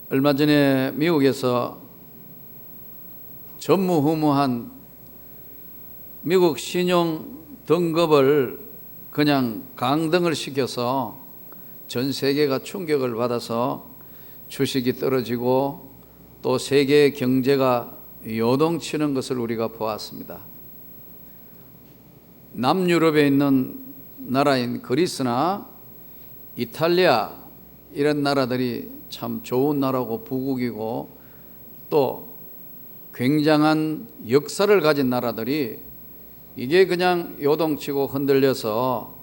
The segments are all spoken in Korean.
얼마 전에 미국에서 전무후무한 미국 신용 등급을 그냥 강등을 시켜서 전 세계가 충격을 받아서 주식이 떨어지고 또 세계 경제가 요동치는 것을 우리가 보았습니다. 남유럽에 있는 나라인 그리스나 이탈리아 이런 나라들이 참 좋은 나라고 부국이고 또 굉장한 역사를 가진 나라들이 이게 그냥 요동치고 흔들려서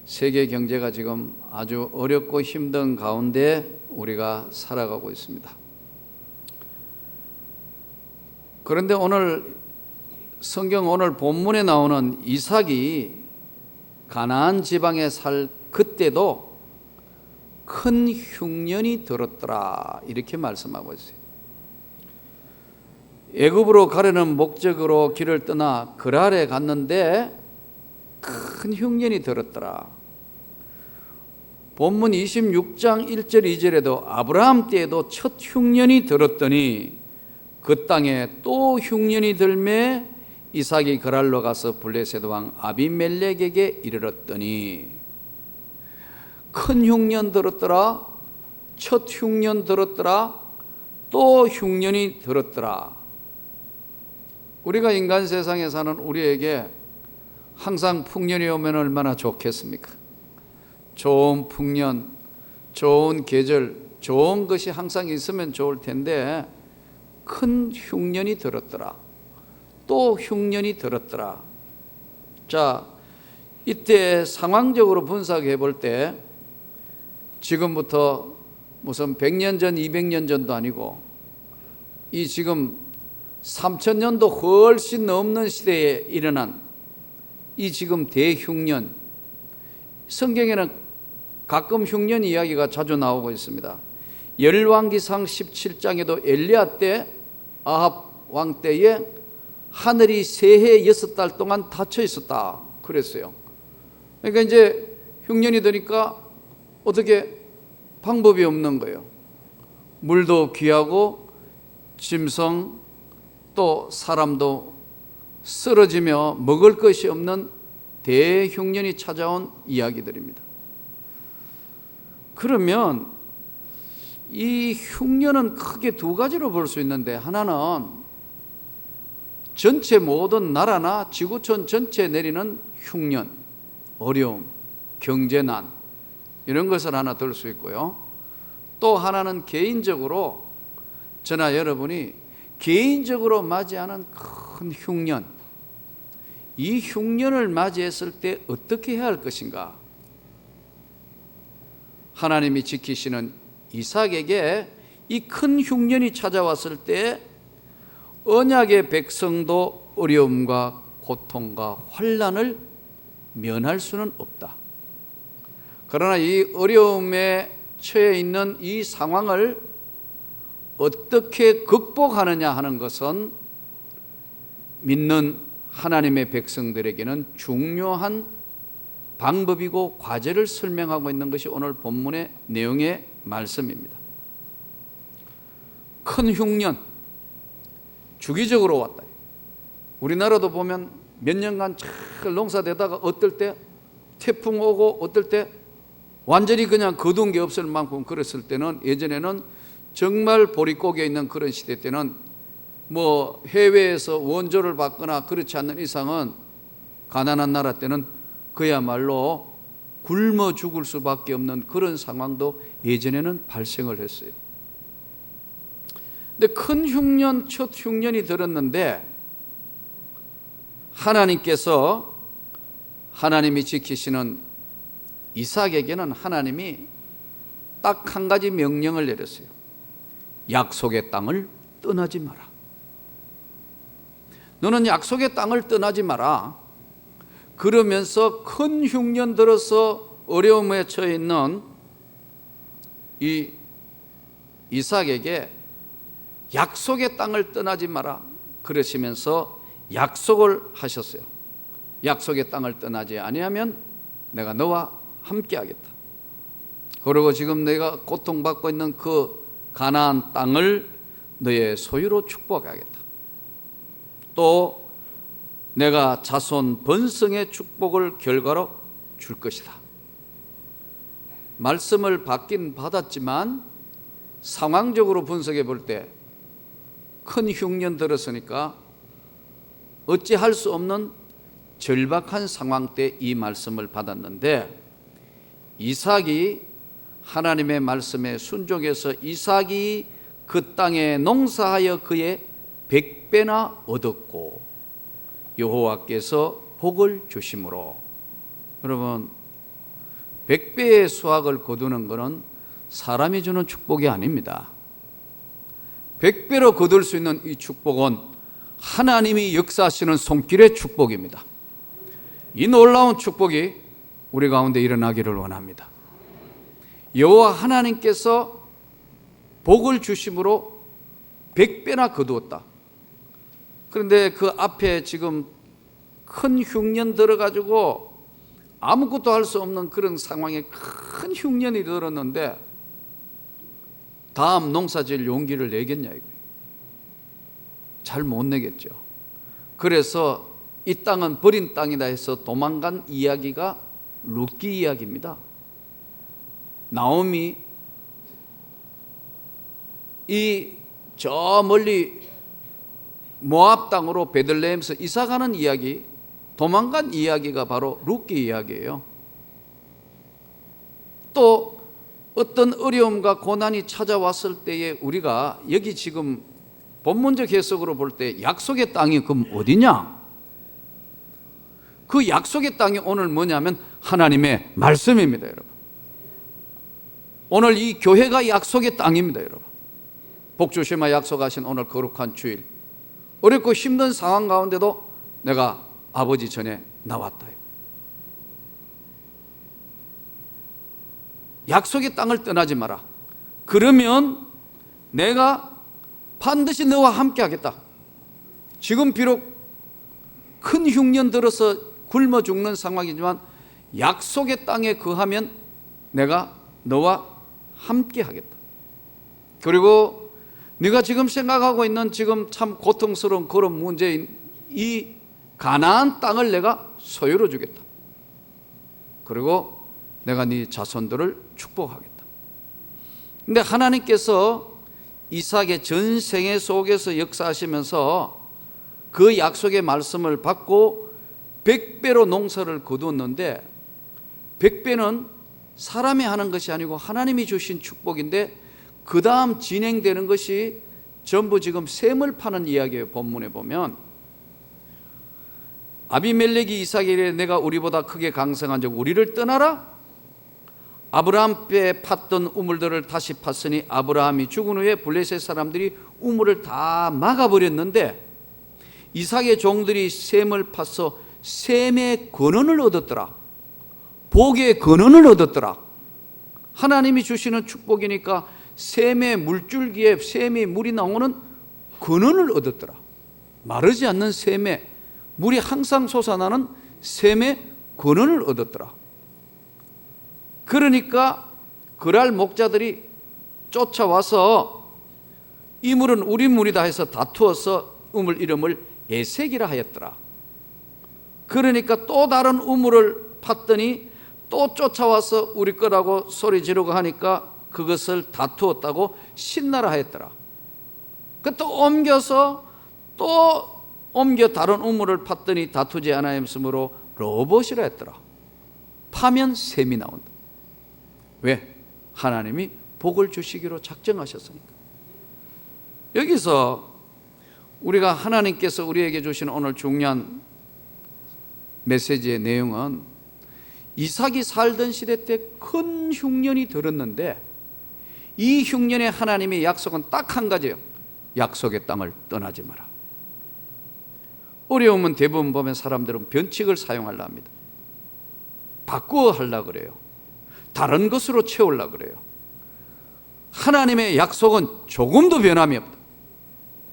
세계 경제가 지금 아주 어렵고 힘든 가운데 우리가 살아가고 있습니다. 그런데 오늘 성경 오늘 본문에 나오는 이삭이 가나안 지방에 살 그때도 큰 흉년이 들었더라 이렇게 말씀하고 있어요. 애굽으로 가려는 목적으로 길을 떠나 그랄에 갔는데 큰 흉년이 들었더라. 본문 26장 1절 2절에도 아브라함 때에도 첫 흉년이 들었더니 그 땅에 또 흉년이 들매 이삭이 그랄로 가서 블레셋 왕 아비멜렉에게 이르렀더니 큰 흉년 들었더라, 첫 흉년 들었더라, 또 흉년이 들었더라. 우리가 인간 세상에 사는 우리에게 항상 풍년이 오면 얼마나 좋겠습니까? 좋은 풍년, 좋은 계절, 좋은 것이 항상 있으면 좋을 텐데 큰 흉년이 들었더라, 또 흉년이 들었더라. 자, 이때 상황적으로 분석해 볼 때 지금부터 무슨 100년 전, 200년 전도 아니고 이 지금 3000년도 훨씬 넘는 시대에 일어난 이 지금 대흉년, 성경에는 가끔 흉년 이야기가 자주 나오고 있습니다. 열왕기상 17장에도 엘리야 때 아합 왕 때에 하늘이 새해 6달 동안 닫혀 있었다 그랬어요. 그러니까 이제 흉년이 되니까 어떻게 방법이 없는 거예요. 물도 귀하고 짐승 또 사람도 쓰러지며 먹을 것이 없는 대흉년이 찾아온 이야기들입니다. 그러면 이 흉년은 크게 두 가지로 볼 수 있는데, 하나는 전체 모든 나라나 지구촌 전체에 내리는 흉년, 어려움, 경제난 이런 것을 하나 들 수 있고요. 또 하나는 개인적으로 저나 여러분이 개인적으로 맞이하는 큰 흉년, 이 흉년을 맞이했을 때 어떻게 해야 할 것인가. 하나님이 지키시는 이삭에게 이 큰 흉년이 찾아왔을 때 언약의 백성도 어려움과 고통과 환난을 면할 수는 없다. 그러나 이 어려움에 처해 있는 이 상황을 어떻게 극복하느냐 하는 것은 믿는 하나님의 백성들에게는 중요한 방법이고 과제를 설명하고 있는 것이 오늘 본문의 내용의 말씀입니다. 큰 흉년, 주기적으로 왔다. 우리나라도 보면 몇 년간 잘 농사되다가 어떨 때 태풍 오고 어떨 때 완전히 그냥 거둔 게 없을 만큼 그랬을 때는, 예전에는 정말 보릿고개 있는 그런 시대 때는 뭐 해외에서 원조를 받거나 그렇지 않는 이상은 가난한 나라 때는 그야말로 굶어 죽을 수밖에 없는 그런 상황도 예전에는 발생을 했어요. 근데 큰 흉년, 첫 흉년이 들었는데 하나님께서, 하나님이 지키시는 이삭에게는 하나님이 딱 한 가지 명령을 내렸어요. 약속의 땅을 떠나지 마라. 너는 약속의 땅을 떠나지 마라. 그러면서 큰 흉년 들어서 어려움에 처해 있는 이 이삭에게 약속의 땅을 떠나지 마라 그러시면서 약속을 하셨어요. 약속의 땅을 떠나지 아니하면 내가 너와 함께 하겠다. 그리고 지금 내가 고통받고 있는 그 가나안 땅을 너의 소유로 축복하겠다. 또 내가 자손 번성의 축복을 결과로 줄 것이다. 말씀을 받긴 받았지만 상황적으로 분석해 볼 때 큰 흉년 들었으니까 어찌할 수 없는 절박한 상황 때 이 말씀을 받았는데, 이삭이 하나님의 말씀에 순종해서 이삭이 그 땅에 농사하여 그의 100배나 얻었고 여호와께서 복을 주심으로. 여러분, 100배의 수확을 거두는 것은 사람이 주는 축복이 아닙니다. 100배로 거둘 수 있는 이 축복은 하나님이 역사하시는 손길의 축복입니다. 이 놀라운 축복이 우리 가운데 일어나기를 원합니다. 여호와 하나님께서 복을 주심으로 100배나 거두었다. 그런데 그 앞에 지금 큰 흉년 들어가지고 아무것도 할 수 없는 그런 상황에 큰 흉년이 들었는데 다음 농사질 용기를 내겠냐 이거예요. 잘 못 내겠죠. 그래서 이 땅은 버린 땅이다 해서 도망간 이야기가 룻기 이야기입니다. 나오미 이 저 멀리 모압 땅으로 베들레헴에서 이사가는 이야기, 도망간 이야기가 바로 룻기 이야기예요. 또 어떤 어려움과 고난이 찾아왔을 때에 우리가 여기 지금 본문적 해석으로 볼 때 약속의 땅이 그럼 어디냐? 그 약속의 땅이 오늘 뭐냐면 하나님의 말씀입니다, 여러분. 오늘 이 교회가 약속의 땅입니다, 여러분. 복주시마 약속하신 오늘 거룩한 주일, 어렵고 힘든 상황 가운데도 내가 아버지 전에 나왔다. 약속의 땅을 떠나지 마라. 그러면 내가 반드시 너와 함께 하겠다. 지금 비록 큰 흉년 들어서 굶어 죽는 상황이지만 약속의 땅에 거하면 내가 너와 함께 하겠다. 그리고 네가 지금 생각하고 있는 지금 참 고통스러운 그런 문제인 이 가나안 땅을 내가 소유로 주겠다. 그리고 내가 네 자손들을 축복하겠다. 근데 하나님께서 이삭의 전생애 속에서 역사하시면서 그 약속의 말씀을 받고 100배로 농사를 거두었는데, 100배는 사람이 하는 것이 아니고 하나님이 주신 축복인데, 그 다음 진행되는 것이 전부 지금 셈을 파는 이야기예요. 본문에 보면 아비멜렉이 이삭에게 내가 우리보다 크게 강성한 적 우리를 떠나라. 아브라함 때 팠던 우물들을 다시 팠으니 아브라함이 죽은 후에 블레셋 사람들이 우물을 다 막아버렸는데 이삭의 종들이 셈을 파서 셈의 근원을 얻었더라. 복의 근원을 얻었더라. 하나님이 주시는 축복이니까 셈의 물줄기에 셈의 물이 나오는 근원을 얻었더라. 마르지 않는 셈의 물이 항상 솟아나는 셈의 근원을 얻었더라. 그러니까 그랄 목자들이 쫓아와서 이 물은 우리 물이다 해서 다투어서 우물 이름을 에색이라 하였더라. 그러니까 또 다른 우물을 팠더니 또 쫓아와서 우리 거라고 소리 지르고 하니까 그것을 다투었다고 신나라 하였더라. 그 또 옮겨서 또 옮겨 다른 우물을 팠더니 다투지 않아였으므로 로봇이라 했더라. 파면 셈이 나온다. 왜? 하나님이 복을 주시기로 작정하셨으니까. 여기서 우리가 하나님께서 우리에게 주시는 오늘 중요한 메시지의 내용은 이삭이 살던 시대 때 큰 흉년이 들었는데 이 흉년에 하나님의 약속은 딱 한 가지예요. 약속의 땅을 떠나지 마라. 어려움은 대부분 보면 사람들은 변칙을 사용하려 합니다. 바꾸어 하려고 그래요. 다른 것으로 채우려고 그래요. 하나님의 약속은 조금도 변함이 없다.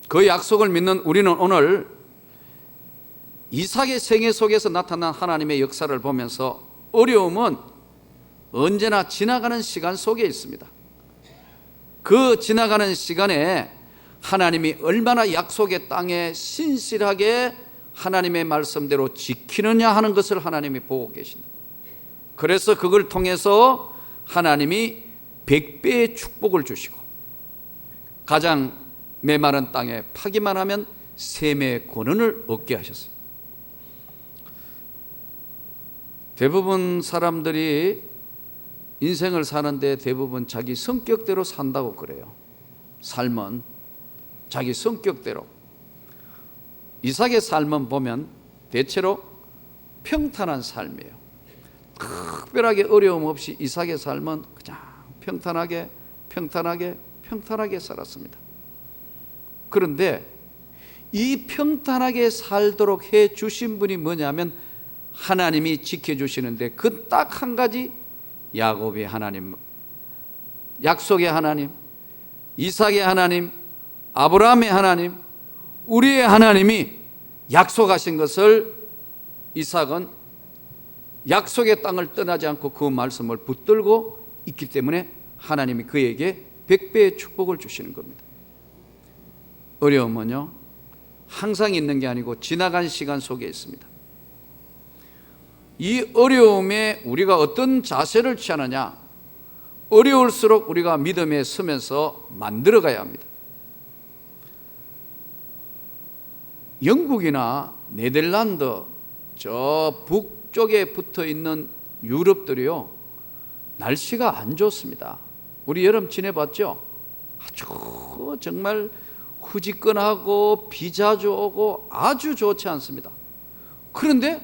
그 약속을 믿는 우리는 오늘 이삭의 생애 속에서 나타난 하나님의 역사를 보면서 어려움은 언제나 지나가는 시간 속에 있습니다. 그 지나가는 시간에 하나님이 얼마나 약속의 땅에 신실하게 하나님의 말씀대로 지키느냐 하는 것을 하나님이 보고 계신다. 그래서 그걸 통해서 하나님이 100배의 축복을 주시고 가장 메마른 땅에 파기만 하면 샘의 권한을 얻게 하셨어요. 대부분 사람들이 인생을 사는데 대부분 자기 성격대로 산다고 그래요. 삶은 자기 성격대로. 이삭의 삶은 보면 대체로 평탄한 삶이에요. 특별하게 어려움 없이 이삭의 삶은 그냥 평탄하게 살았습니다. 그런데 이 평탄하게 살도록 해 주신 분이 뭐냐면 하나님이 지켜주시는데 그 딱 한 가지, 야곱의 하나님, 약속의 하나님, 이삭의 하나님, 아브라함의 하나님, 우리의 하나님이 약속하신 것을 이삭은 약속의 땅을 떠나지 않고 그 말씀을 붙들고 있기 때문에 하나님이 그에게 100배의 축복을 주시는 겁니다. 어려움은요 항상 있는 게 아니고 지나간 시간 속에 있습니다. 이 어려움에 우리가 어떤 자세를 취하느냐, 어려울수록 우리가 믿음에 서면서 만들어 가야 합니다. 영국이나 네덜란드 저 북쪽에 붙어 있는 유럽들이요 날씨가 안 좋습니다. 우리 여름 지내봤죠? 아주 정말 후지근하고 비 자주 오고 아주 좋지 않습니다. 그런데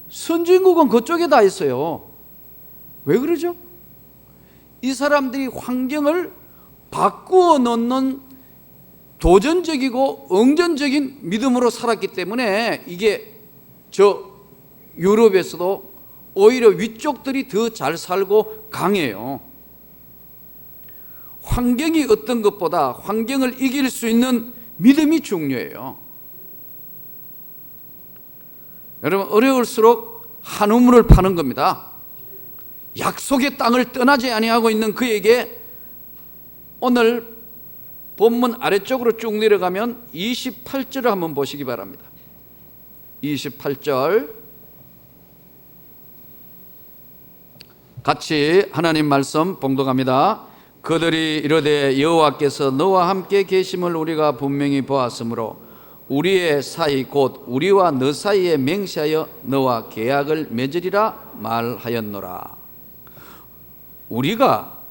선진국은 그쪽에 다 있어요. 왜 그러죠? 이 사람들이 환경을 바꾸어 놓는 도전적이고 응전적인 믿음으로 살았기 때문에 이게 저 유럽에서도 오히려 위쪽들이 더 잘 살고 강해요. 환경이 어떤 것보다 환경을 이길 수 있는 믿음이 중요해요. 여러분, 어려울수록 한 우물을 파는 겁니다. 약속의 땅을 떠나지 아니하고 있는 그에게 오늘 본문 아래쪽으로 쭉 내려가면 28절을 한번 보시기 바랍니다. 28절 같이 하나님 말씀 봉독합니다. 그들이 이르되 여호와께서 너와 함께 계심을 우리가 분명히 보았으므로 우리의 사이 곧 우리와 너 사이에 맹세하여 너와 계약을 맺으리라 말하였노라. 우리가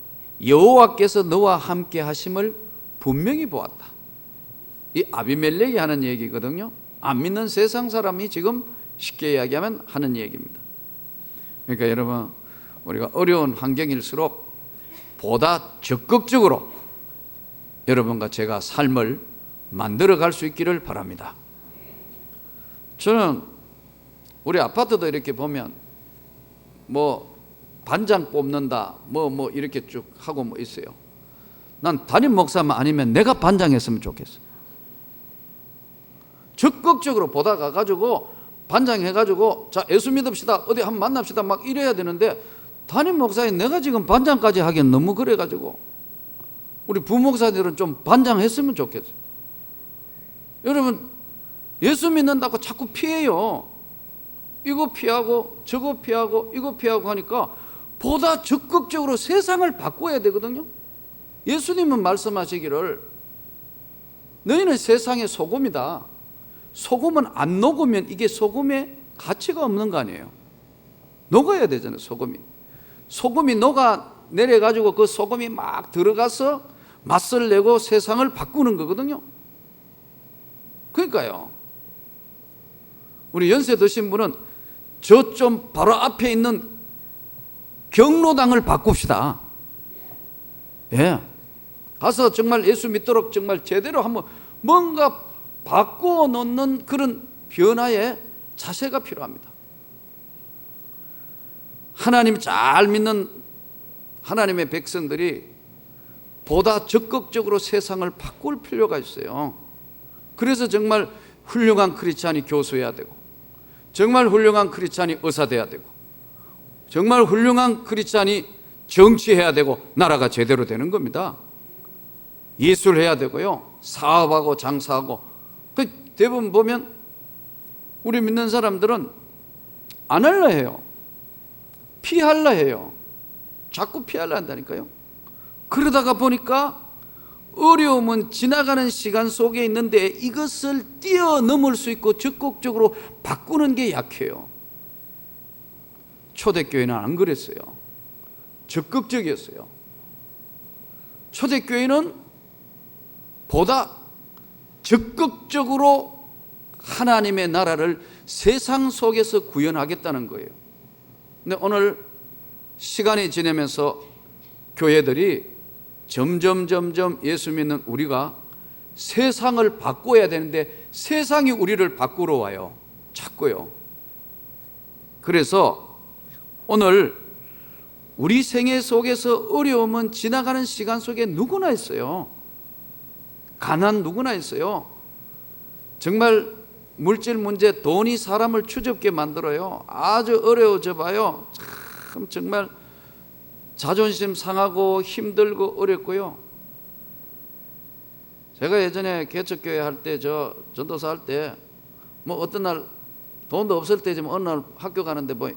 여호와께서 너와 함께 하심을 분명히 보았다. 이 아비멜렉이 하는 얘기거든요. 안 믿는 세상 사람이 지금 쉽게 이야기하면 하는 얘기입니다. 그러니까 여러분, 우리가 어려운 환경일수록 보다 적극적으로 여러분과 제가 삶을 만들어 갈 수 있기를 바랍니다. 저는 우리 아파트도 이렇게 보면 뭐 반장 뽑는다 뭐 이렇게 쭉 하고 뭐 있어요. 난 담임 목사만 아니면 내가 반장했으면 좋겠어. 적극적으로 보다가 가지고 반장해가지고 자 예수 믿읍시다 어디 한번 만납시다 막 이래야 되는데 담임 목사인 내가 지금 반장까지 하기엔 너무 그래가지고 우리 부목사들은 좀 반장했으면 좋겠어요. 여러분, 예수 믿는다고 자꾸 피해요. 이거 피하고 저거 피하고 이거 피하고 하니까 보다 적극적으로 세상을 바꿔야 되거든요. 예수님은 말씀하시기를 너희는 세상의 소금이다. 소금은 안 녹으면 이게 소금의 가치가 없는 거 아니에요. 녹아야 되잖아요. 소금이 녹아 내려가지고 그 소금이 막 들어가서 맛을 내고 세상을 바꾸는 거거든요. 그러니까요, 우리 연세 드신 분은 저 좀 바로 앞에 있는 경로당을 바꿉시다. 예, 가서 정말 예수 믿도록 정말 제대로 한번 뭔가 바꾸어 놓는 그런 변화의 자세가 필요합니다. 하나님 잘 믿는 하나님의 백성들이 보다 적극적으로 세상을 바꿀 필요가 있어요. 그래서 정말 훌륭한 크리스찬이 교수해야 되고, 정말 훌륭한 크리스찬이 의사 돼야 되고, 정말 훌륭한 크리스찬이 정치해야 되고, 나라가 제대로 되는 겁니다. 예술해야 되고요. 사업하고 장사하고. 그 대부분 보면 우리 믿는 사람들은 안 할라 해요. 피할라 해요. 자꾸 피할라 한다니까요. 그러다가 보니까 어려움은 지나가는 시간 속에 있는데 이것을 뛰어넘을 수 있고 적극적으로 바꾸는 게 약해요. 초대교회는 안 그랬어요. 적극적이었어요. 초대교회는 보다 적극적으로 하나님의 나라를 세상 속에서 구현하겠다는 거예요. 근데 오늘 시간이 지나면서 교회들이 점점 예수 믿는 우리가 세상을 바꿔야 되는데 세상이 우리를 바꾸러 와요. 자꾸요. 그래서 오늘 우리 생애 속에서 어려움은 지나가는 시간 속에 누구나 있어요. 가난 누구나 있어요. 정말 물질 문제, 돈이 사람을 추접게 만들어요. 아주 어려워져 봐요. 참 정말 자존심 상하고 힘들고 어렵고요. 제가 예전에 개척교회 할 때, 전도사 할 때, 뭐 어떤 날 돈도 없을 때지만 어느 날 학교 가는데 뭐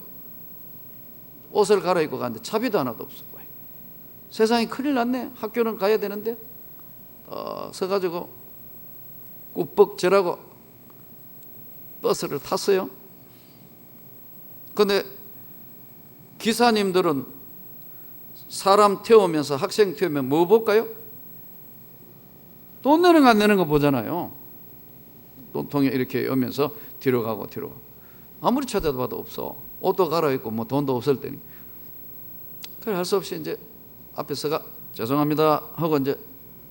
옷을 갈아입고 가는데 차비도 하나도 없어. 세상이 큰일 났네. 학교는 가야 되는데 서가지고 꾸벅 절하고 버스를 탔어요. 근데 기사님들은 사람 태우면서, 학생 태우면 뭐 볼까요? 돈 내는 거 안 내는 거 보잖아요. 돈통에 이렇게 오면서 뒤로 가고. 아무리 찾아봐도 없어. 옷도 갈아입고 뭐 돈도 없을 때니. 그래 할 수 없이 이제 앞에서가 죄송합니다 하고 이제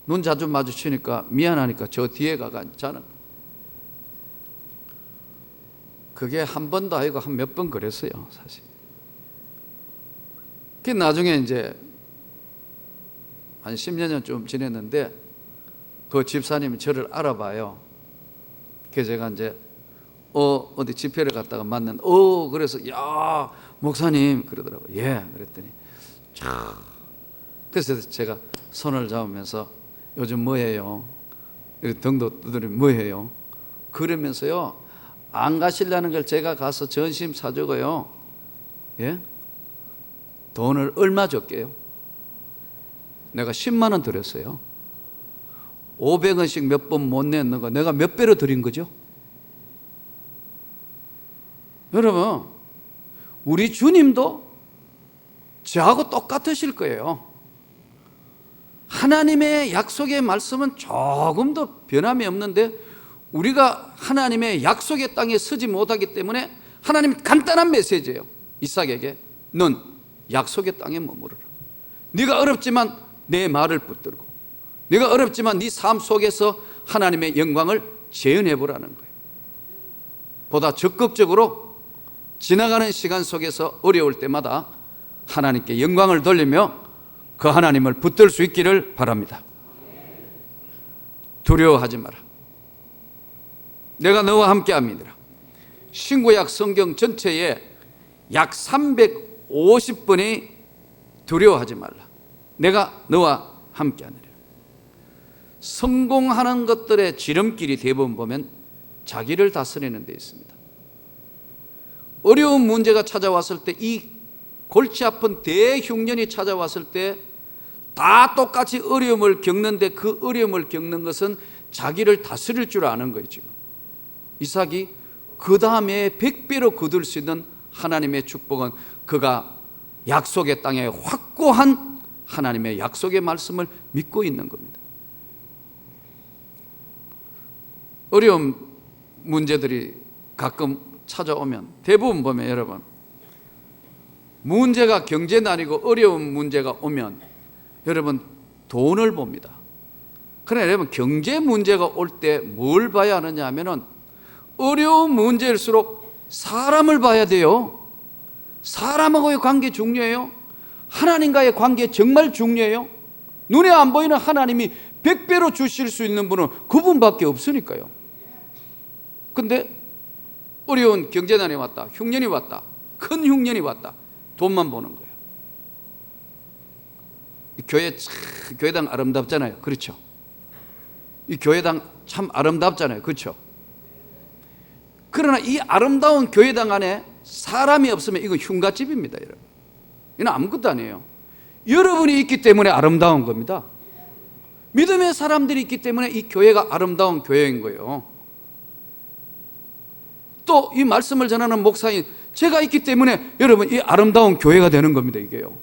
눈 자주 마주치니까 미안하니까 저 뒤에 가가 자는. 그게 한 번도 아니고 한 몇 번 그랬어요, 사실. 그 나중에 이제 한 10년 전쯤 지냈는데 그 집사님이 저를 알아봐요. 그래서 제가 이제 어디 집회를 갔다가 만났는데 그래서 야 목사님 그러더라고요. 예 그랬더니 참. 그래서 제가 손을 잡으면서 요즘 뭐해요? 등도 두드리면 뭐해요? 그러면서요 안 가시려는 걸 제가 가서 전심 사주고요. 예? 돈을 얼마 줬게요? 내가 10만 원 드렸어요. 500원씩 몇 번 못 내는 거 내가 몇 배로 드린 거죠? 여러분, 우리 주님도 저하고 똑같으실 거예요. 하나님의 약속의 말씀은 조금도 변함이 없는데 우리가 하나님의 약속의 땅에 서지 못하기 때문에 하나님 간단한 메시지예요. 이삭에게 넌 약속의 땅에 머무르라. 네가 어렵지만 내 말을 붙들고 네가 어렵지만 네 삶 속에서 하나님의 영광을 재현해 보라는 거예요. 보다 적극적으로 지나가는 시간 속에서 어려울 때마다 하나님께 영광을 돌리며 그 하나님을 붙들 수 있기를 바랍니다. 두려워하지 마라. 내가 너와 함께 합니다. 신구약 성경 전체에 약 350번이 두려워하지 말라. 내가 너와 함께 하느라. 성공하는 것들의 지름길이 대부분 보면 자기를 다스리는 데 있습니다. 어려운 문제가 찾아왔을 때, 이 골치 아픈 대흉년이 찾아왔을 때 다 똑같이 어려움을 겪는데 그 어려움을 겪는 것은 자기를 다스릴 줄 아는 거예요. 지금 이삭이 그 다음에 100배로 거둘 수 있는 하나님의 축복은 그가 약속의 땅에 확고한 하나님의 약속의 말씀을 믿고 있는 겁니다. 어려운 문제들이 가끔 찾아오면 대부분 보면 여러분 문제가 경제난이고 어려운 문제가 오면 여러분 돈을 봅니다. 그러나 여러분 경제 문제가 올 때 뭘 봐야 하느냐 하면은 어려운 문제일수록 사람을 봐야 돼요. 사람하고의 관계 중요해요. 하나님과의 관계 정말 중요해요. 눈에 안 보이는 하나님이 100배로 주실 수 있는 분은 그분밖에 없으니까요. 근데 어려운 경제난이 왔다, 흉년이 왔다, 큰 흉년이 왔다, 돈만 보는 거예요. 교회당 아름답잖아요. 그렇죠? 이 교회당 참 아름답잖아요. 그렇죠? 그러나 이 아름다운 교회당 안에 사람이 없으면 이거 흉가집입니다, 여러분. 이건 아무것도 아니에요. 여러분이 있기 때문에 아름다운 겁니다. 믿음의 사람들이 있기 때문에 이 교회가 아름다운 교회인 거예요. 또 이 말씀을 전하는 목사인 제가 있기 때문에 여러분 이 아름다운 교회가 되는 겁니다. 이게요.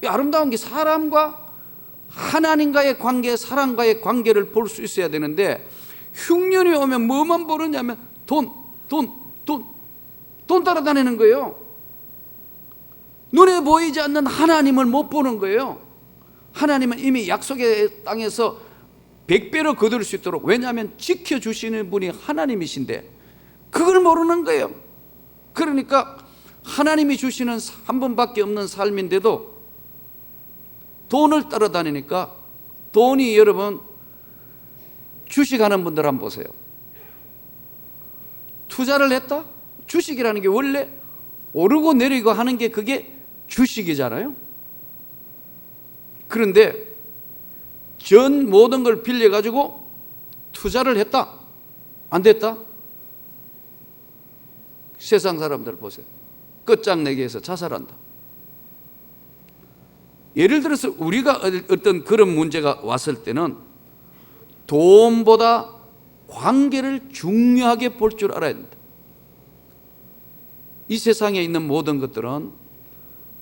이 아름다운 게 사람과 하나님과의 관계, 사람과의 관계를 볼 수 있어야 되는데 흉년이 오면 뭐만 보느냐면 돈 따라다니는 거예요. 눈에 보이지 않는 하나님을 못 보는 거예요. 하나님은 이미 약속의 땅에서 100배로 거둘 수 있도록, 왜냐하면 지켜주시는 분이 하나님이신데 그걸 모르는 거예요. 그러니까 하나님이 주시는 한 번밖에 없는 삶인데도 돈을 따라다니니까 돈이, 여러분 주식하는 분들 한번 보세요. 투자를 했다? 주식이라는 게 원래 오르고 내리고 하는 게 그게 주식이잖아요. 그런데 전 모든 걸 빌려가지고 투자를 했다? 안 됐다? 세상 사람들 보세요. 끝장내기에서 자살한다. 예를 들어서 우리가 어떤 그런 문제가 왔을 때는 돈보다 관계를 중요하게 볼 줄 알아야 된다. 이 세상에 있는 모든 것들은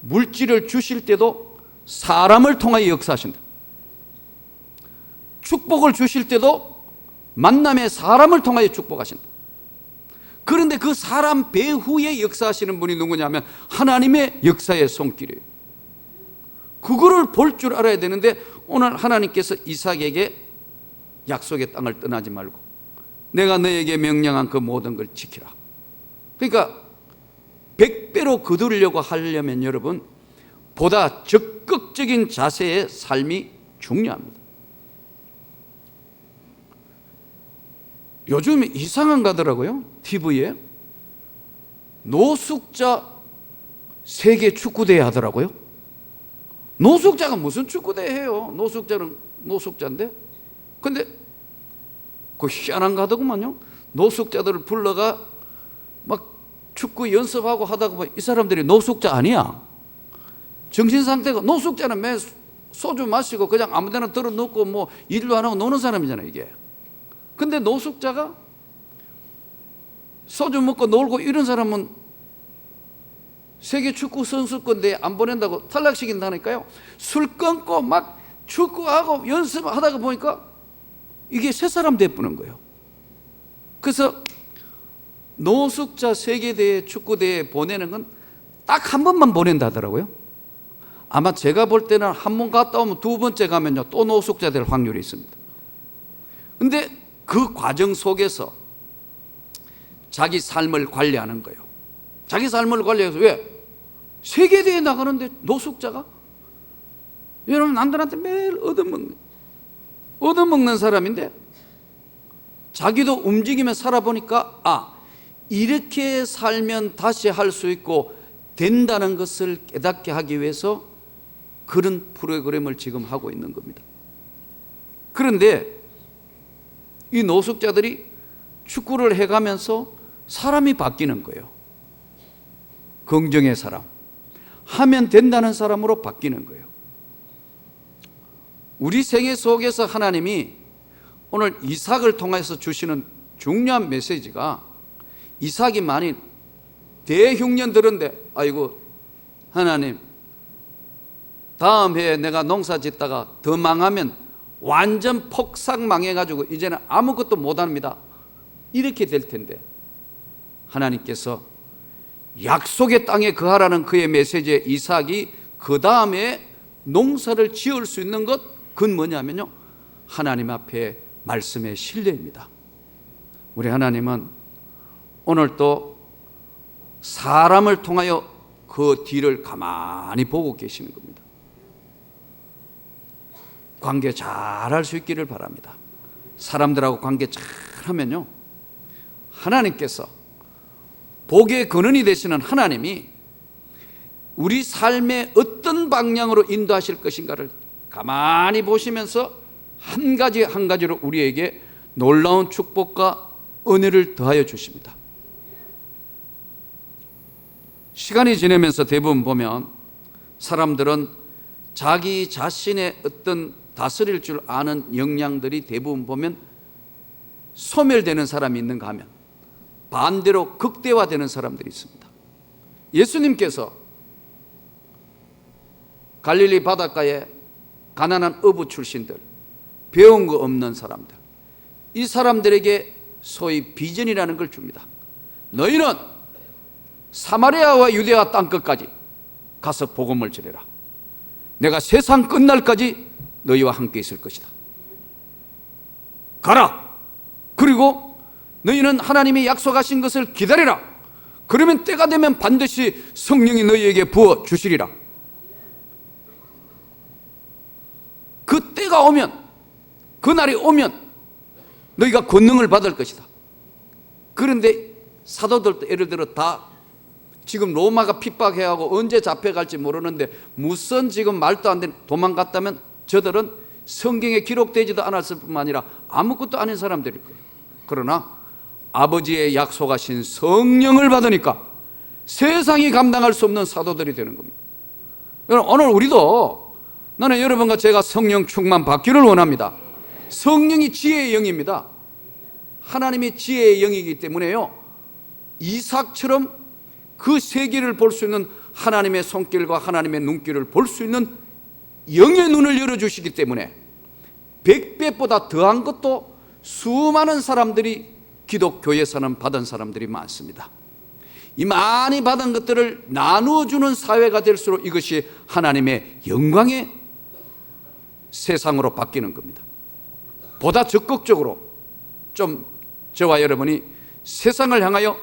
물질을 주실 때도 사람을 통하여 역사하신다. 축복을 주실 때도 만남의 사람을 통하여 축복하신다. 그런데 그 사람 배후에 역사하시는 분이 누구냐면 하나님의 역사의 손길이에요. 그거를 볼 줄 알아야 되는데 오늘 하나님께서 이삭에게 약속의 땅을 떠나지 말고 내가 너에게 명령한 그 모든 걸 지키라. 그러니까 100배로 거두려고 하려면 여러분 보다 적극적인 자세의 삶이 중요합니다. 요즘 이상한 가더라고요. TV에 노숙자 세계 축구대회 하더라고요. 노숙자가 무슨 축구대회 해요? 노숙자는 노숙자인데. 근데 그 희한한 가더구만요. 노숙자들을 불러가 막 축구 연습하고 하다가 보면 이 사람들이 노숙자 아니야. 정신상태가, 노숙자는 매 소주 마시고 그냥 아무 데나 들어 놓고 뭐 일도 안 하고 노는 사람이잖아요, 이게. 근데 노숙자가 소주 먹고 놀고 이런 사람은 세계 축구 선수권대회 안 보낸다고 탈락시킨다니까요. 술 끊고 막 축구하고 연습하다가 보니까 이게 새 사람 돼버린 거예요. 그래서 노숙자 세계대회 축구대회 보내는 건 딱 한 번만 보낸다 하더라고요. 아마 제가 볼 때는 한 번 갔다 오면 두 번째 가면요 또 노숙자 될 확률이 있습니다. 근데 그 과정 속에서 자기 삶을 관리하는 거예요. 자기 삶을 관리해서, 왜? 세계대회에 나가는데 노숙자가? 여러분 남들한테 매일 얻어먹는 사람인데 자기도 움직이며 살아보니까 이렇게 살면 다시 할 수 있고 된다는 것을 깨닫게 하기 위해서 그런 프로그램을 지금 하고 있는 겁니다. 그런데 이 노숙자들이 축구를 해가면서 사람이 바뀌는 거예요. 긍정의 사람, 하면 된다는 사람으로 바뀌는 거예요. 우리 생애 속에서 하나님이 오늘 이삭을 통해서 주시는 중요한 메시지가, 이삭이 만일 대흉년들인데 아이고 하나님 다음 해에 내가 농사 짓다가 더 망하면 완전 폭삭 망해가지고 이제는 아무것도 못합니다, 이렇게 될 텐데 하나님께서 약속의 땅에 거하라는 그의 메시지에 이삭이 그 다음에 농사를 지을 수 있는 것, 그건 뭐냐면요 하나님 앞에 말씀의 신뢰입니다. 우리 하나님은 오늘 또 사람을 통하여 그 뒤를 가만히 보고 계시는 겁니다. 관계 잘 할 수 있기를 바랍니다. 사람들하고 관계 잘 하면요 하나님께서, 복의 근원이 되시는 하나님이 우리 삶의 어떤 방향으로 인도하실 것인가를 가만히 보시면서 한 가지 한 가지로 우리에게 놀라운 축복과 은혜를 더하여 주십니다. 시간이 지나면서 대부분 보면 사람들은 자기 자신의 어떤 다스릴 줄 아는 역량들이 대부분 보면 소멸되는 사람이 있는가 하면 반대로 극대화되는 사람들이 있습니다. 예수님께서 갈릴리 바닷가에 가난한 어부 출신들, 배운 거 없는 사람들, 이 사람들에게 소위 비전이라는 걸 줍니다. 너희는 사마리아와 유대아 땅끝까지 가서 복음을 전해라. 내가 세상 끝날까지 너희와 함께 있을 것이다. 가라. 그리고 너희는 하나님이 약속하신 것을 기다리라. 그러면 때가 되면 반드시 성령이 너희에게 부어 주시리라. 그 때가 오면, 그날이 오면 너희가 권능을 받을 것이다. 그런데 사도들도 예를 들어 다 지금 로마가 핍박해하고 언제 잡혀갈지 모르는데 무슨 지금 말도 안 되는 도망갔다면 저들은 성경에 기록되지도 않았을 뿐만 아니라 아무것도 아닌 사람들일 거예요. 그러나 아버지의 약속하신 성령을 받으니까 세상이 감당할 수 없는 사도들이 되는 겁니다. 오늘 우리도, 나는 여러분과 제가 성령 충만 받기를 원합니다. 성령이 지혜의 영입니다. 하나님이 지혜의 영이기 때문에요, 이삭처럼 그 세계를 볼 수 있는 하나님의 손길과 하나님의 눈길을 볼 수 있는 영의 눈을 열어주시기 때문에 100배보다 더한 것도 수많은 사람들이 기독교에서는 받은 사람들이 많습니다. 이 많이 받은 것들을 나누어주는 사회가 될수록 이것이 하나님의 영광의 세상으로 바뀌는 겁니다. 보다 적극적으로 좀 저와 여러분이 세상을 향하여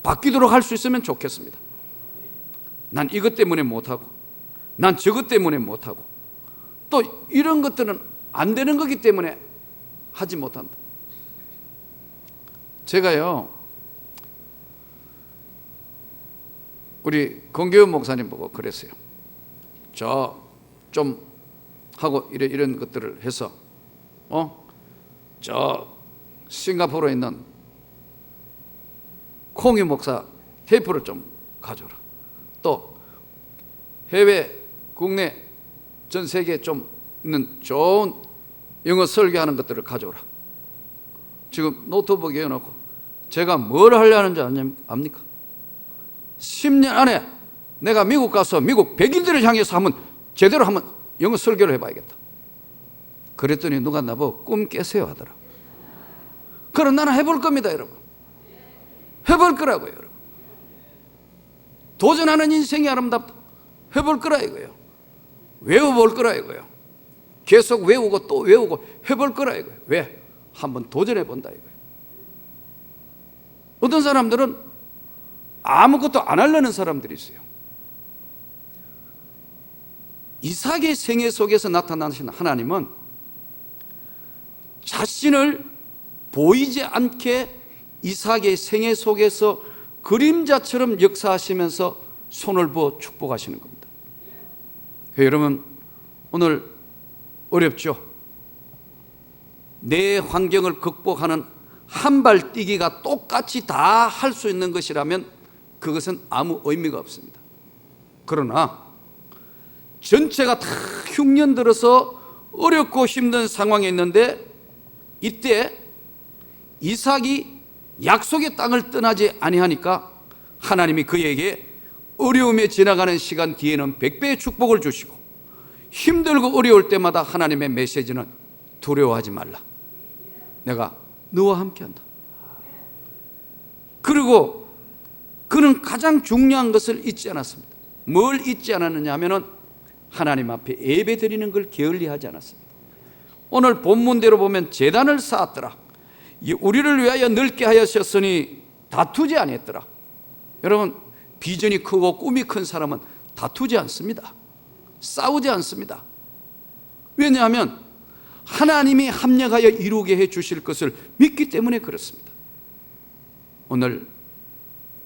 바뀌도록 할 수 있으면 좋겠습니다. 난 이것 때문에 못하고, 난 저것 때문에 못하고, 또 이런 것들은 안 되는 거기 때문에 하지 못한다. 제가요, 우리 권교훈 목사님 보고 그랬어요. 저 좀 하고 이런 것들을 해서 저 싱가포르에 있는 콩이 목사 테이프를 좀 가져라. 또 해외, 국내, 전 세계에 좀 있는 좋은 영어 설교하는 것들을 가져오라. 지금 노트북에 넣어놓고 제가 뭘 하려는지 압니까? 10년 안에 내가 미국 가서 미국 백인들을 향해서 제대로 한번 영어 설교를 해봐야겠다. 그랬더니 누가 나보고 꿈 깨세요 하더라. 그럼 나는 해볼 겁니다, 여러분. 해볼 거라고요, 여러분. 도전하는 인생이 아름답다. 해볼 거라 이거예요. 외워볼 거라 이거예요. 계속 외우고 또 외우고 해볼 거라 이거예요. 왜? 한번 도전해 본다 이거예요. 어떤 사람들은 아무것도 안 하려는 사람들이 있어요. 이삭의 생애 속에서 나타나신 하나님은 자신을 보이지 않게 이삭의 생애 속에서 그림자처럼 역사하시면서 손을 부어 축복하시는 겁니다. 여러분, 오늘 어렵죠? 내 환경을 극복하는 한 발 뛰기가 똑같이 다 할 수 있는 것이라면 그것은 아무 의미가 없습니다. 그러나 전체가 다 흉년 들어서 어렵고 힘든 상황에 있는데 이때 이삭이 약속의 땅을 떠나지 아니하니까 하나님이 그에게 어려움에 지나가는 시간 뒤에는 100배의 축복을 주시고, 힘들고 어려울 때마다 하나님의 메시지는 두려워하지 말라. 내가 너와 함께한다. 그리고 그는 가장 중요한 것을 잊지 않았습니다. 뭘 잊지 않았느냐 하면은 하나님 앞에 예배 드리는 걸 게을리하지 않았습니다. 오늘 본문대로 보면 제단을 쌓았더라. 우리를 위하여 넓게 하셨으니 다투지 아니했더라. 여러분, 비전이 크고 꿈이 큰 사람은 다투지 않습니다. 싸우지 않습니다. 왜냐하면 하나님이 합력하여 이루게 해 주실 것을 믿기 때문에 그렇습니다. 오늘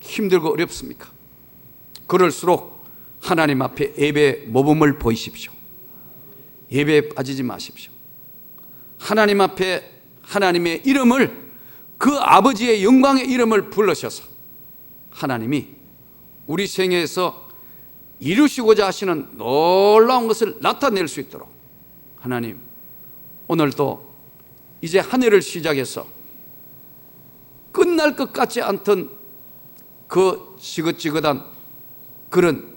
힘들고 어렵습니까? 그럴수록 하나님 앞에 예배 모범을 보이십시오. 예배에 빠지지 마십시오. 하나님 앞에 하나님의 이름을, 그 아버지의 영광의 이름을 불러셔서 하나님이 우리 생애에서 이루시고자 하시는 놀라운 것을 나타낼 수 있도록 하나님, 오늘도 이제 한 해를 시작해서 끝날 것 같지 않던 그 지긋지긋한 그런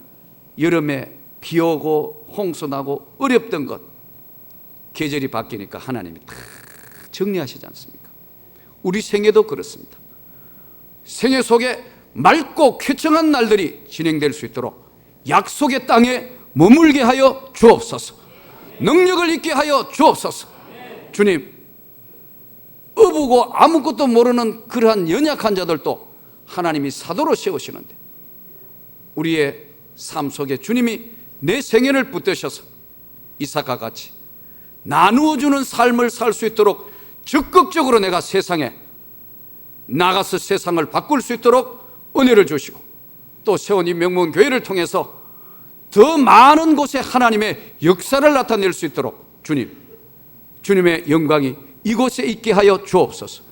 여름에 비 오고 홍수 나고 어렵던 것, 계절이 바뀌니까 하나님이 다 정리하시지 않습니까? 우리 생애도 그렇습니다. 생애 속에 맑고 쾌청한 날들이 진행될 수 있도록 약속의 땅에 머물게 하여 주옵소서. 능력을 있게 하여 주옵소서. 주님, 어부고 아무것도 모르는 그러한 연약한 자들도 하나님이 사도로 세우시는데, 우리의 삶 속에 주님이 내 생애를 붙드셔서 이삭과 같이 나누어주는 삶을 살 수 있도록 적극적으로 내가 세상에 나가서 세상을 바꿀 수 있도록 은혜를 주시고, 또 세운 이 명문교회를 통해서 더 많은 곳에 하나님의 역사를 나타낼 수 있도록 주님의 영광이 이곳에 있게 하여 주옵소서.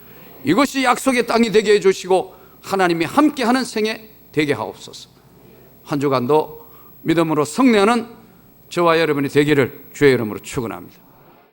이것이 약속의 땅이 되게 해주시고 하나님이 함께하는 생애 되게 하옵소서. 한 주간도 믿음으로 승리하는 저와 여러분이 되기를 주의 이름으로 축원합니다.